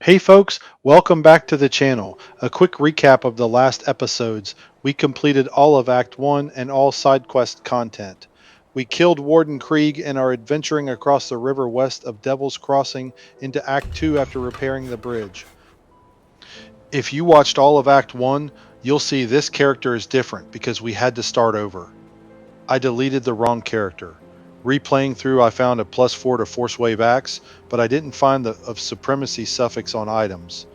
Hey folks, welcome back to the channel. A quick recap of the last episodes. We completed all of Act 1 and all side quest content. We killed Warden Krieg and are adventuring across the river west of Devil's Crossing into Act 2 after repairing the bridge. If you watched all of Act 1, you'll see this character is different because we had to start over. I deleted the wrong character. Replaying through, I found a +4 to Force Wave Axe, but I didn't find the of Supremacy suffix on items.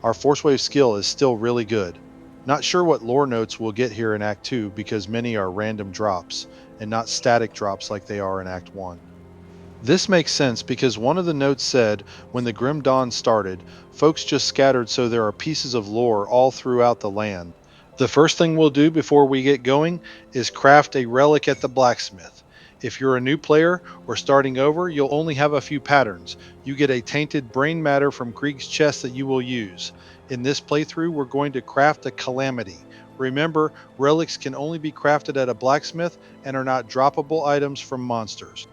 Our Force Wave skill is still really good. Not sure what lore notes we'll get here in Act 2 because many are random drops and not static drops like they are in Act 1. This makes sense because one of the notes said when the Grim Dawn started, folks just scattered so there are pieces of lore all throughout the land. The first thing we'll do before we get going is craft a relic at the blacksmith. If you're a new player or starting over, you'll only have a few patterns. You get a tainted brain matter from Krieg's chest that you will use. In this playthrough, we're going to craft a calamity. Remember, relics can only be crafted at a blacksmith and are not droppable items from monsters.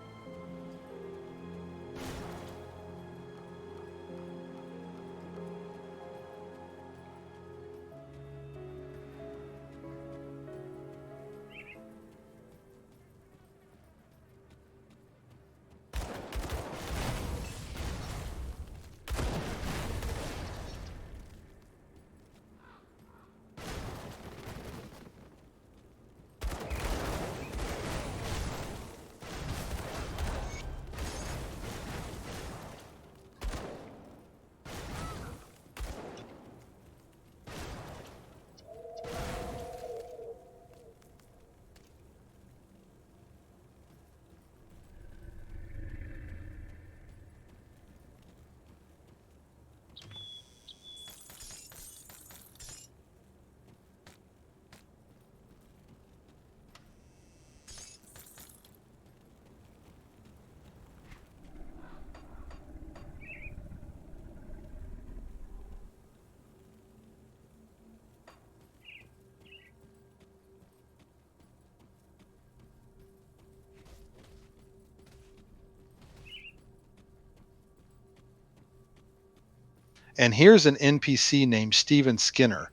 And here's an NPC named Steven Skinner.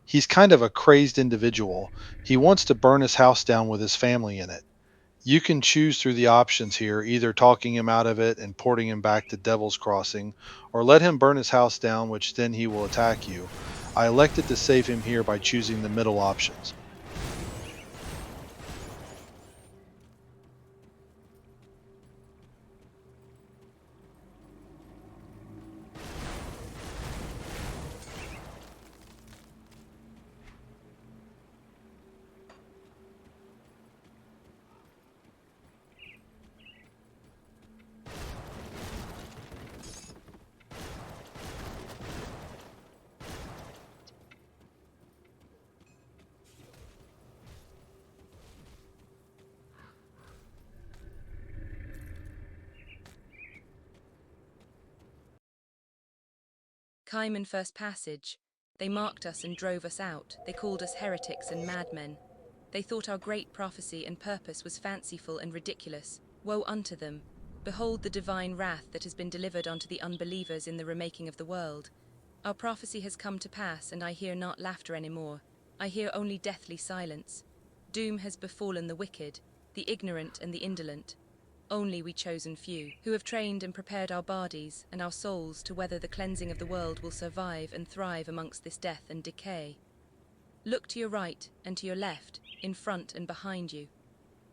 He's kind of a crazed individual. He wants to burn his house down with his family in it. You can choose through the options here, either talking him out of it and porting him back to Devil's Crossing, or let him burn his house down, which then he will attack you. I elected to save him here by choosing the middle options. Kaiman First Passage. They marked us and drove us out. They called us heretics and madmen. They thought our great prophecy and purpose was fanciful and ridiculous. Woe unto them! Behold the divine wrath that has been delivered unto the unbelievers in the remaking of the world. Our prophecy has come to pass, and I hear not laughter any more. I hear only deathly silence. Doom has befallen the wicked, the ignorant and the indolent. Only we chosen few, who have trained and prepared our bodies and our souls to weather the cleansing of the world, will survive and thrive amongst this death and decay. Look to your right and to your left, in front and behind you.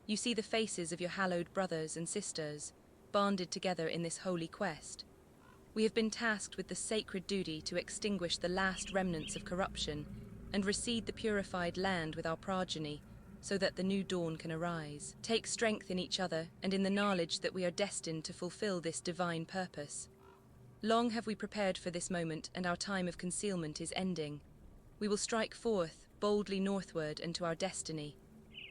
You see the faces of your hallowed brothers and sisters, bonded together in this holy quest. We have been tasked with the sacred duty to extinguish the last remnants of corruption and reseed the purified land with our progeny, so that the new dawn can arise. Take strength in each other and in the knowledge that we are destined to fulfill this divine purpose. Long have we prepared for this moment, and our time of concealment is ending. We will strike forth, boldly northward and to our destiny.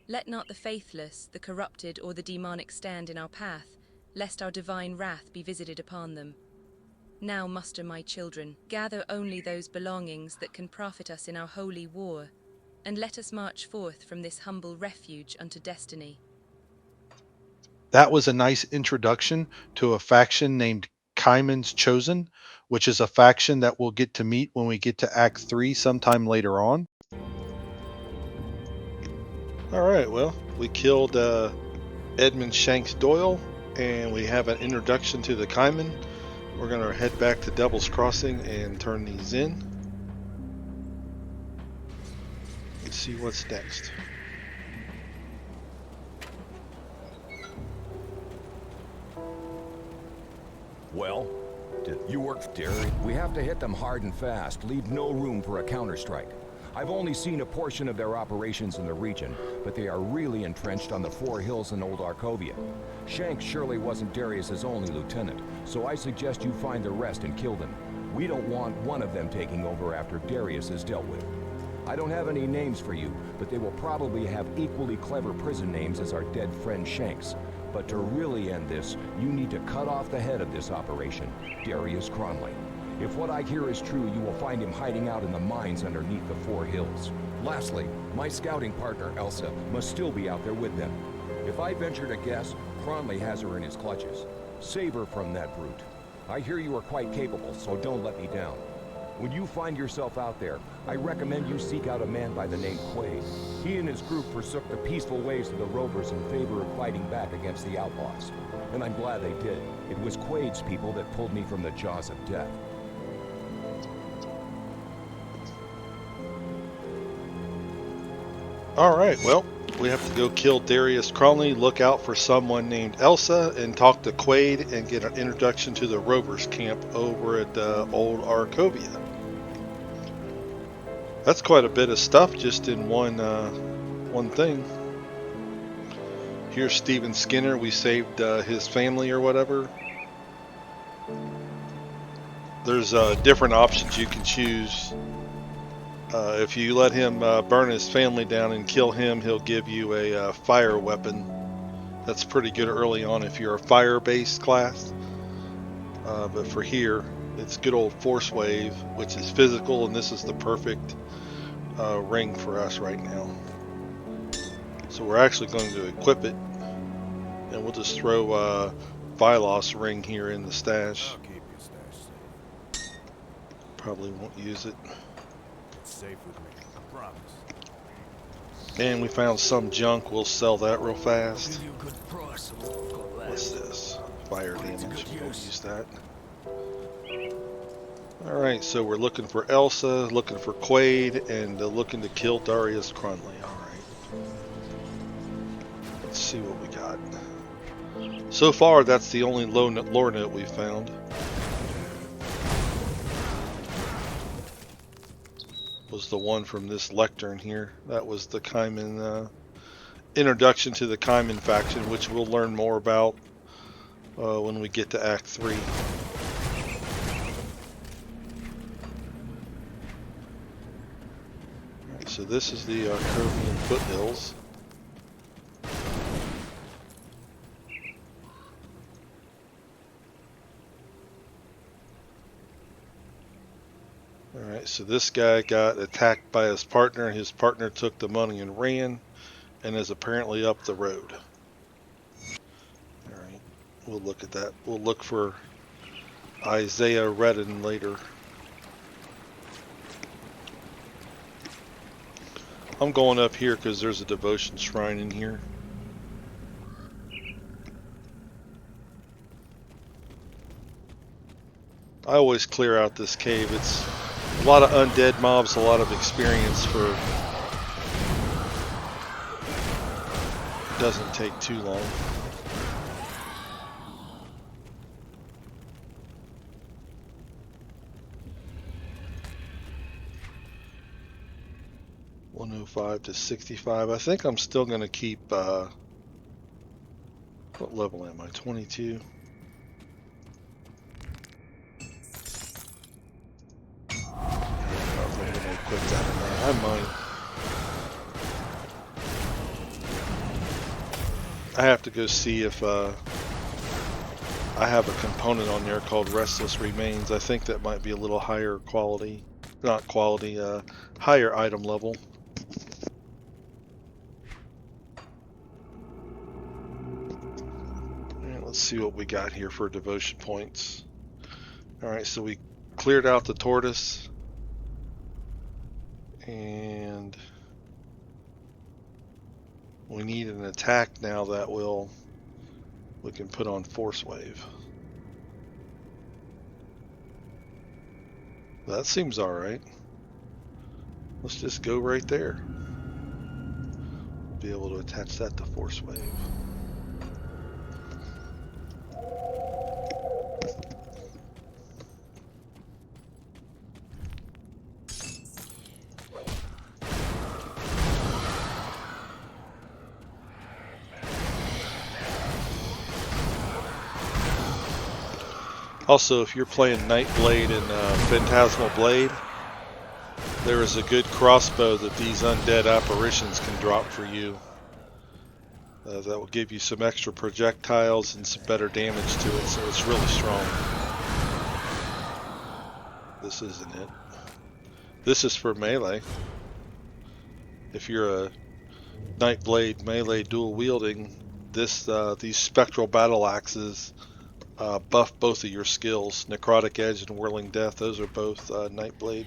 Let not the faithless, the corrupted, or the demonic stand in our path, lest our divine wrath be visited upon them. Now muster, my children, gather only those belongings that can profit us in our holy war, and let us march forth from this humble refuge unto destiny. That was a nice introduction to a faction named Kaiman's Chosen, which is a faction that we'll get to meet when we get to Act 3 sometime later on. Alright, well, we killed Edmund Shanks Doyle, and we have an introduction to the Kaiman. We're going to head back to Devil's Crossing and turn these in. Let's see what's next. Well, did you work, Derry? We have to hit them hard and fast, leave no room for a counterstrike. I've only seen a portion of their operations in the region, but they are really entrenched on the Four Hills in Old Arkovia. Shanks surely wasn't Darius's only lieutenant, so I suggest you find the rest and kill them. We don't want one of them taking over after Darius is dealt with. I don't have any names for you, but they will probably have equally clever prison names as our dead friend Shanks. But to really end this, you need to cut off the head of this operation, Darius Cronley. If what I hear is true, you will find him hiding out in the mines underneath the Four Hills. Lastly, my scouting partner, Elsa, must still be out there with them. If I venture to guess, Cronley has her in his clutches. Save her from that brute. I hear you are quite capable, so don't let me down. When you find yourself out there, I recommend you seek out a man by the name Quaid. He and his group forsook the peaceful ways of the Rovers in favor of fighting back against the outlaws. And I'm glad they did. It was Quaid's people that pulled me from the jaws of death. Alright, well, we have to go kill Darius Cronley, look out for someone named Elsa, and talk to Quaid and get an introduction to the Rovers camp over at Old Arkovia. That's quite a bit of stuff just in one thing. Here's Steven Skinner. We saved his family or whatever. There's different options you can choose. If you let him burn his family down and kill him, he'll give you a fire weapon. That's pretty good early on if you're a fire-based class. But for here, it's good old Force Wave, which is physical, and this is the perfect ring for us right now. So we're actually going to equip it, and we'll just throw Vilos ring here in the stash. I'll keep your stash safe. Probably won't use it. It's safe with me, I promise. And we found some junk. We'll sell that real fast. Give you a good price, so we've got that. What's this? Fire Put it to damage. good We don't use. use that. Alright, so we're looking for Elsa, looking for Quaid, and looking to kill Darius Cronley. Alright. Let's see what we got. So far, that's the only lore note we found. Was the one from this lectern here. That was the Kaiman introduction to the Kaiman faction, which we'll learn more about when we get to Act 3. Alright, so this is the Arkovian foothills. Alright, so this guy got attacked by his partner. His partner took the money and ran, and is apparently up the road. Alright, we'll look at that. We'll look for Isaiah Redden later. I'm going up here because there's a devotion shrine in here. I always clear out this cave. It's a lot of undead mobs, a lot of experience for... Doesn't take too long. (105 to 65). I think I'm still going to keep... what level am I? 22? Equip that or not. I might. I have to go see if I have a component on there called Restless Remains. I think that might be a little higher quality, not quality, higher item level. And let's see what we got here for devotion points. Alright, so we cleared out the tortoise. And we need an attack now that we can put on Force Wave. That seems alright. Let's just go right there. Be able to attach that to Force Wave. Also, if you're playing Nightblade and Phantasmal Blade, there is a good crossbow that these undead apparitions can drop for you. That will give you some extra projectiles and some better damage to it, so it's really strong. This isn't it. This is for melee. If you're a Nightblade melee dual wielding, these spectral battle axes buff both of your skills. Necrotic Edge and Whirling Death, those are both Nightblade.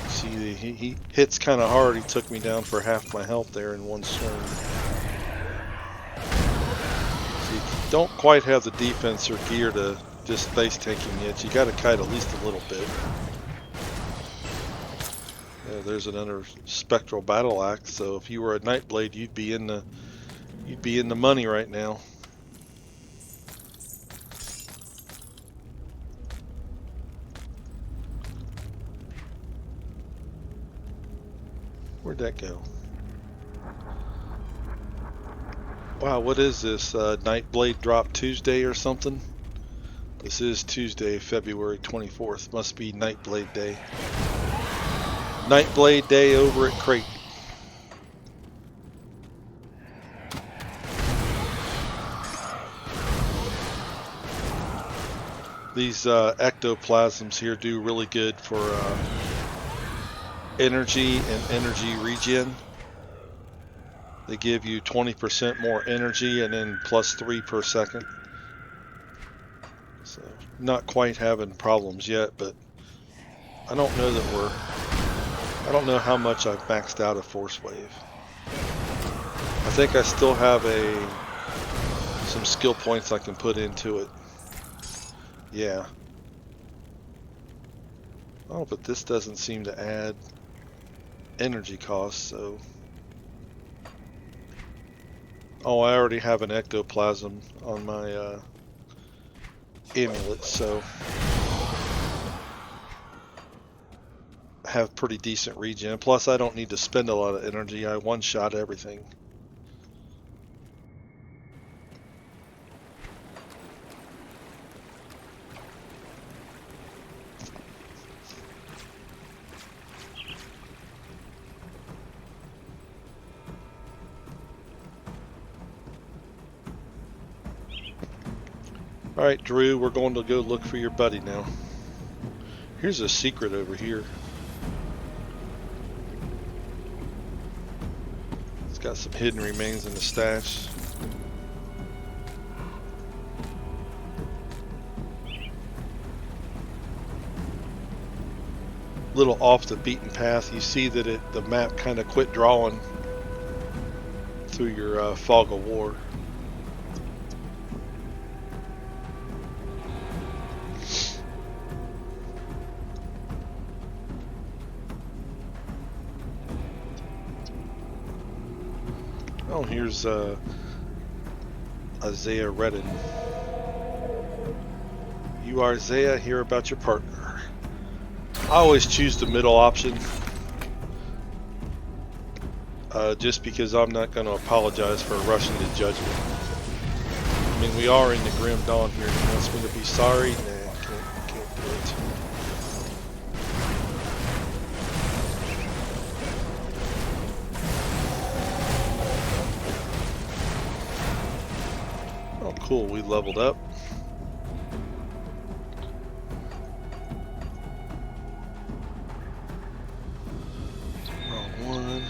See, he hits kind of hard. He took me down for half my health there in one swing. So you don't quite have the defense or gear to just face tanking yet. You got to kite at least a little bit. There's another spectral battle axe. So if you were a Nightblade, you'd be in the money right now. Where'd that go? Wow, what is this? Nightblade drop Tuesday or something? This is Tuesday, February 24th. Must be Nightblade Day. Nightblade Day over at Crate. These ectoplasms here do really good for energy and energy regen. They give you 20% more energy and then plus 3 per second. So not quite having problems yet, but I don't know that I don't know how much I've maxed out of Force Wave. I think I still have some skill points I can put into it. Yeah. Oh, but this doesn't seem to add energy costs, so... Oh, I already have an ectoplasm on my amulet, so... I have pretty decent regen. Plus, I don't need to spend a lot of energy. I one-shot everything. Alright, Drew, we're going to go look for your buddy now. Here's a secret over here. It's got some hidden remains in the stash. Little off the beaten path. You see that the map kind of quit drawing through your fog of war. Oh, here's Isaiah Redden. You are Isaiah, hear about your partner. I always choose the middle option. Just because I'm not going to apologize for rushing to judgment. I mean, we are in the Grim Dawn here. He wants me to be sorry? Nah, can't do it. Oh, cool. We leveled up. Wrong one.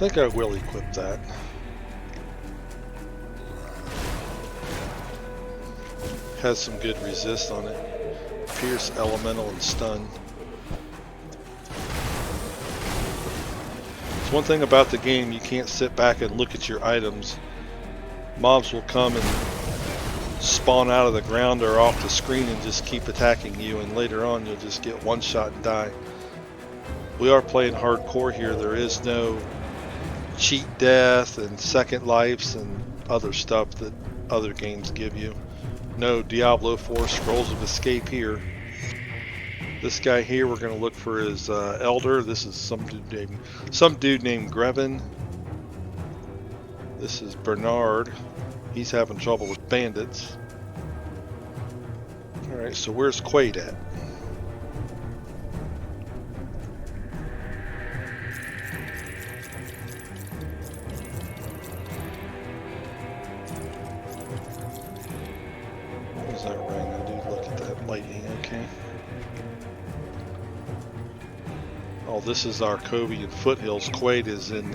think I will equip that. Has some good resist on it. Pierce, elemental, and stun. It's one thing about the game, you can't sit back and look at your items. Mobs will come and spawn out of the ground or off the screen and just keep attacking you, and later on you'll just get one shot and die. We are playing hardcore here. There is no cheat death and second lives and other stuff that other games give you. No Diablo 4 scrolls of escape here. This guy here, we're going to look for his elder. This is some dude named Grevin. This is Bernard. He's having trouble with bandits. Alright, so where's Quaid at? What was that ring? I do look at that lightning, okay. Oh, this is Arcovian foothills. Quaid is in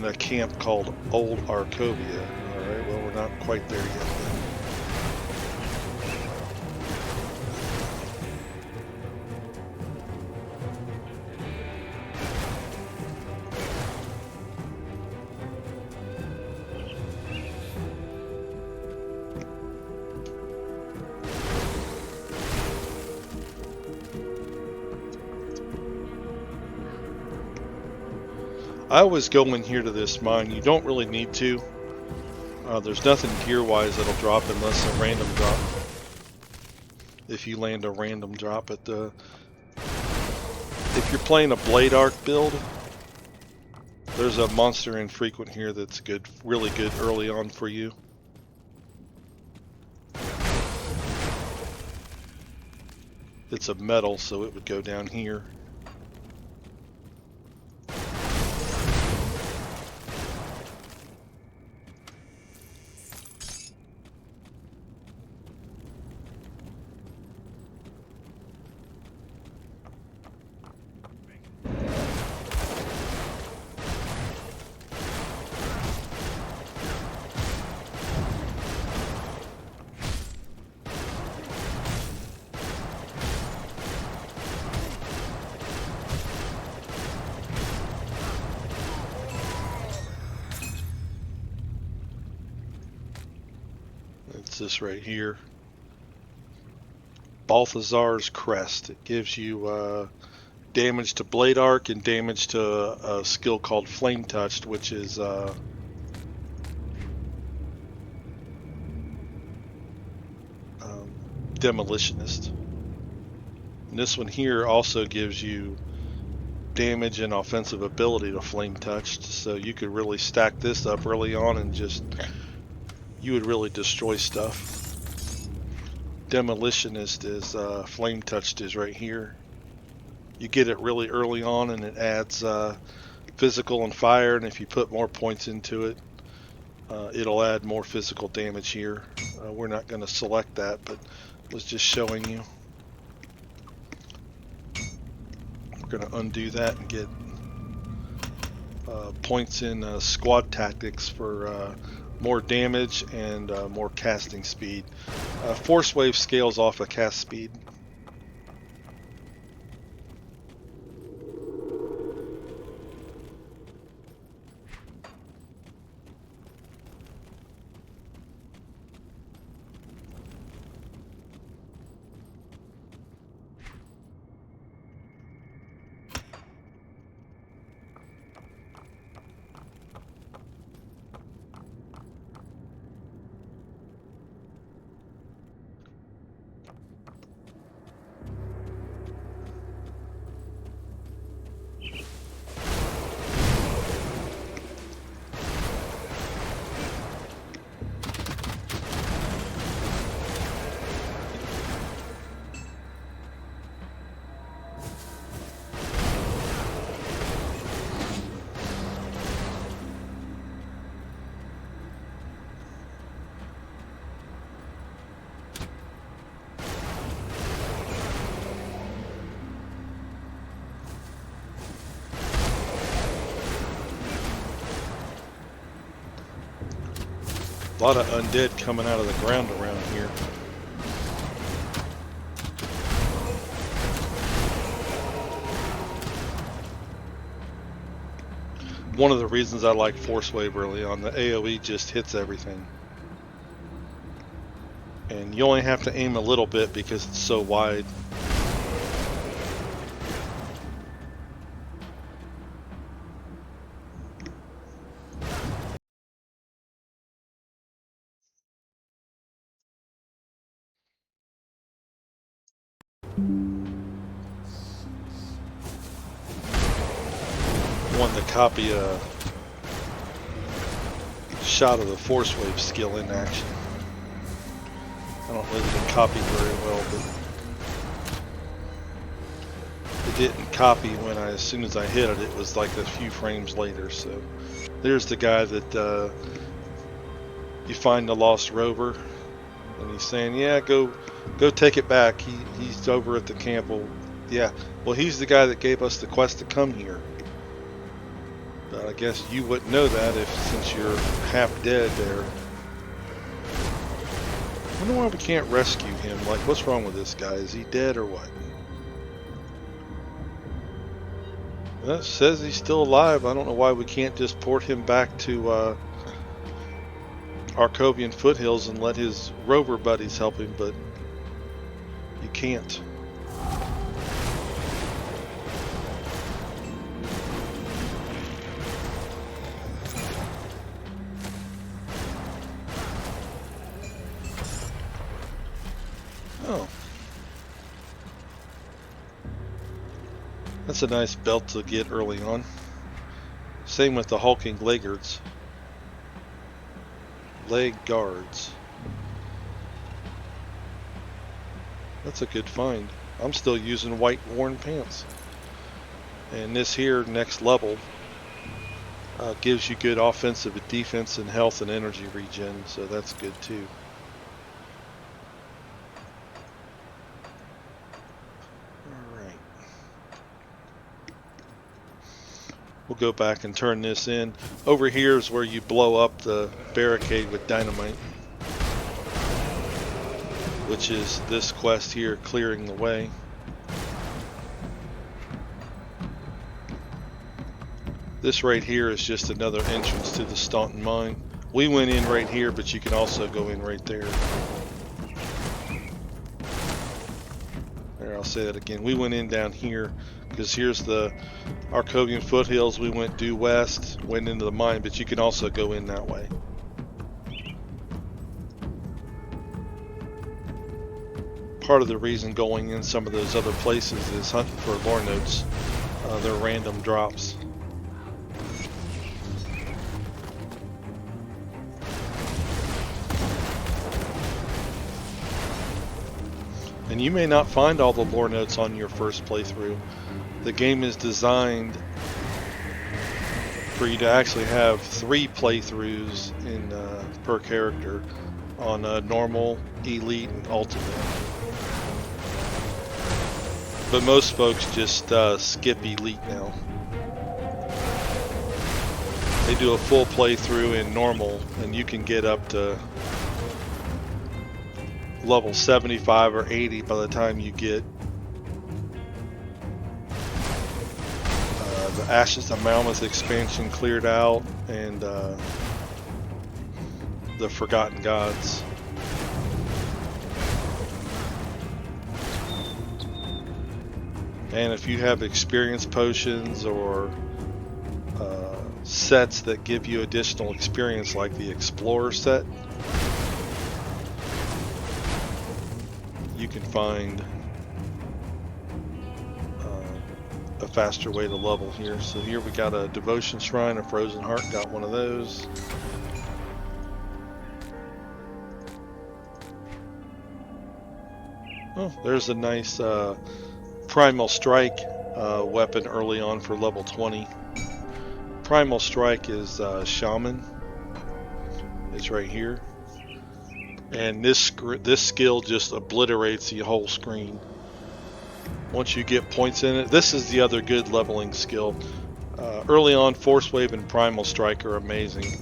a camp called Old Arcovia. Alright, well, we're not quite there yet then. I always go in here to this mine. You don't really need to. There's nothing gear-wise that'll drop unless a random drop. If you land a random drop at the... If you're playing a Blade Arc build, there's a monster infrequent here that's good, really good early on for you. It's a metal, so it would go down here. It's this right here. Balthazar's Crest. It gives you damage to Blade Arc and damage to a skill called Flame Touched, which is Demolitionist. And this one here also gives you damage and offensive ability to Flame Touched, so you could really stack this up early on and just... you would really destroy stuff. Demolitionist is Flame Touched is right here. You get it really early on and it adds physical and fire, and if you put more points into it, it'll add more physical damage here. We're not going to select that, but was just showing you. We're going to undo that and get points in squad tactics for more damage and more casting speed. Force wave scales off of cast speed. A lot of undead coming out of the ground around here. One of the reasons I like Force Wave early on, the AoE just hits everything. And you only have to aim a little bit because it's so wide. Wanted to copy a shot of the Force Wave skill in action. I don't really can copy very well, but it didn't copy when as soon as I hit it, it was like a few frames later. So there's the guy that you find the lost rover, and he's saying, "Yeah, go take it back. He's over at the camp." Well, yeah, well, he's the guy that gave us the quest to come here. But I guess you wouldn't know that since you're half dead there. I wonder why we can't rescue him. Like, what's wrong with this guy? Is he dead or what? Well, it says he's still alive. I don't know why we can't just port him back to Arkovian foothills and let his rover buddies help him, but you can't. Oh. That's a nice belt to get early on. Same with the hulking leg guards. That's a good find. I'm still using white worn pants. And this here, next level, gives you good offensive, defense, and health and energy regen, so that's good too. Alright. We'll go back and turn this in. Over here is where you blow up the barricade with dynamite, which is this quest here, clearing the way. This right here is just another entrance to the Staunton Mine. We went in right here, but you can also go in right there. There, I'll say that again. We went in down here because here's the Arkovian foothills. We went due west, went into the mine, but you can also go in that way. Part of the reason going in some of those other places is hunting for lore notes. They're random drops. And you may not find all the lore notes on your first playthrough. The game is designed for you to actually have 3 playthroughs in per character on normal, elite, and ultimate. But most folks just skip elite now. They do a full playthrough in normal, and you can get up to level 75 or 80 by the time you get the Ashes of Mammoth expansion cleared out and the Forgotten Gods. And if you have experience potions or sets that give you additional experience, like the Explorer set, you can find a faster way to level here. So here we got a Devotion Shrine, a Frozen Heart, got one of those. Oh, there's a nice Primal Strike weapon early on for level 20. Primal Strike is Shaman. It's right here. And this skill just obliterates the whole screen. Once you get points in it, this is the other good leveling skill. Early on, Force Wave and Primal Strike are amazing.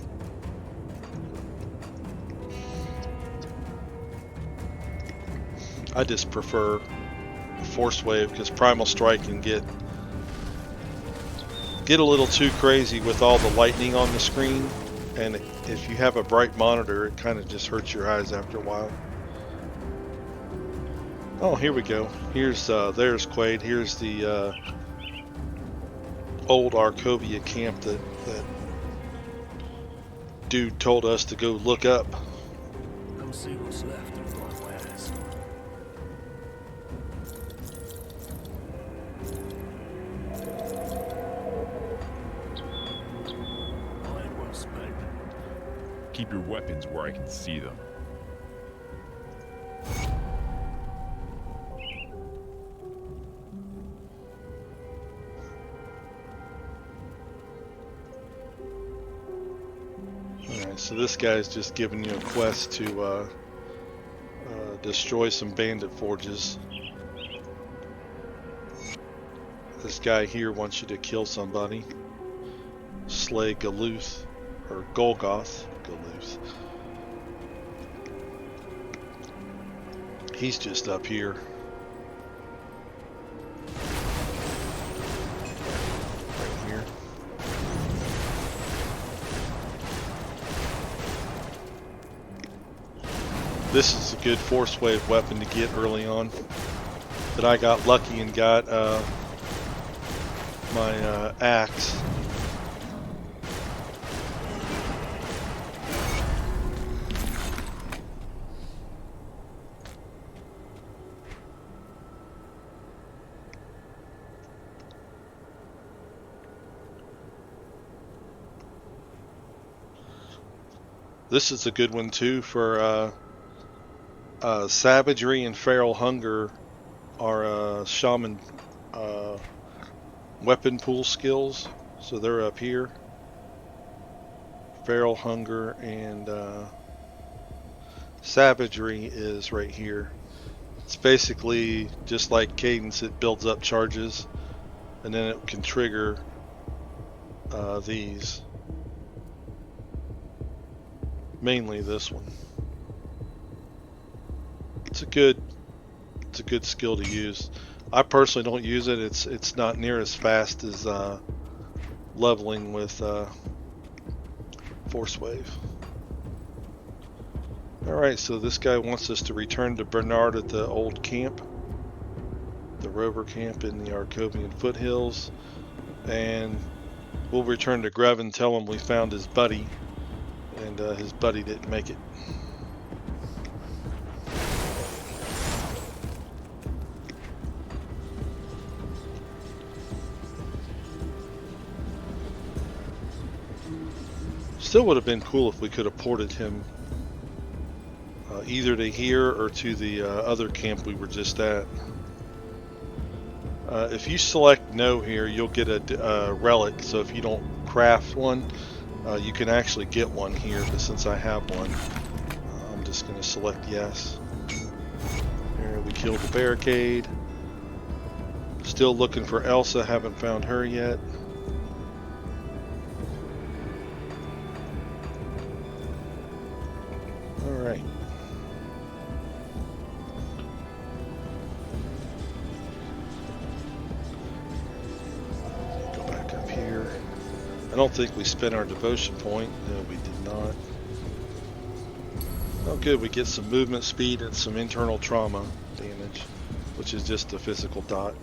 I just prefer Force Wave because Primal Strike can get a little too crazy with all the lightning on the screen, and if you have a bright monitor, it kind of just hurts your eyes after a while. Oh, here we go. Here's there's Quaid. Here's the old Arcovia camp that dude told us to go look up. Come see what's left of my wares. I ain't one spent. Keep your weapons where I can see them. Alright, so this guy's just giving you a quest to destroy some bandit forges. This guy here wants you to kill somebody. Slay Galuth, or Golgoth. Galuth. He's just up here. Right here. This is a good Force Wave weapon to get early on. That I got lucky and got my axe. This is a good one too for savagery and feral hunger are shaman weapon pool skills, so they're up here. Feral hunger and savagery is right here. It's basically just like cadence, it builds up charges and then it can trigger these. Mainly this one. It's a good skill to use. I personally don't use it. It's not near as fast as leveling with Force Wave. Alright, so this guy wants us to return to Bernard at the old camp. The rover camp in the Arcovian foothills. And we'll return to Grev and tell him we found his buddy. And his buddy didn't make it. Still would have been cool if we could have ported him either to here or to the other camp we were just at. If you select no here, you'll get a relic. So if you don't craft one, you can actually get one here. But since I have one, I'm just going to select yes. There, we killed the barricade. Still looking for Elsa. Haven't found her yet. Alright. Go back up here. I don't think we spent our devotion point. No, we did not. Oh good, we get some movement speed and some internal trauma damage, which is just a physical dot.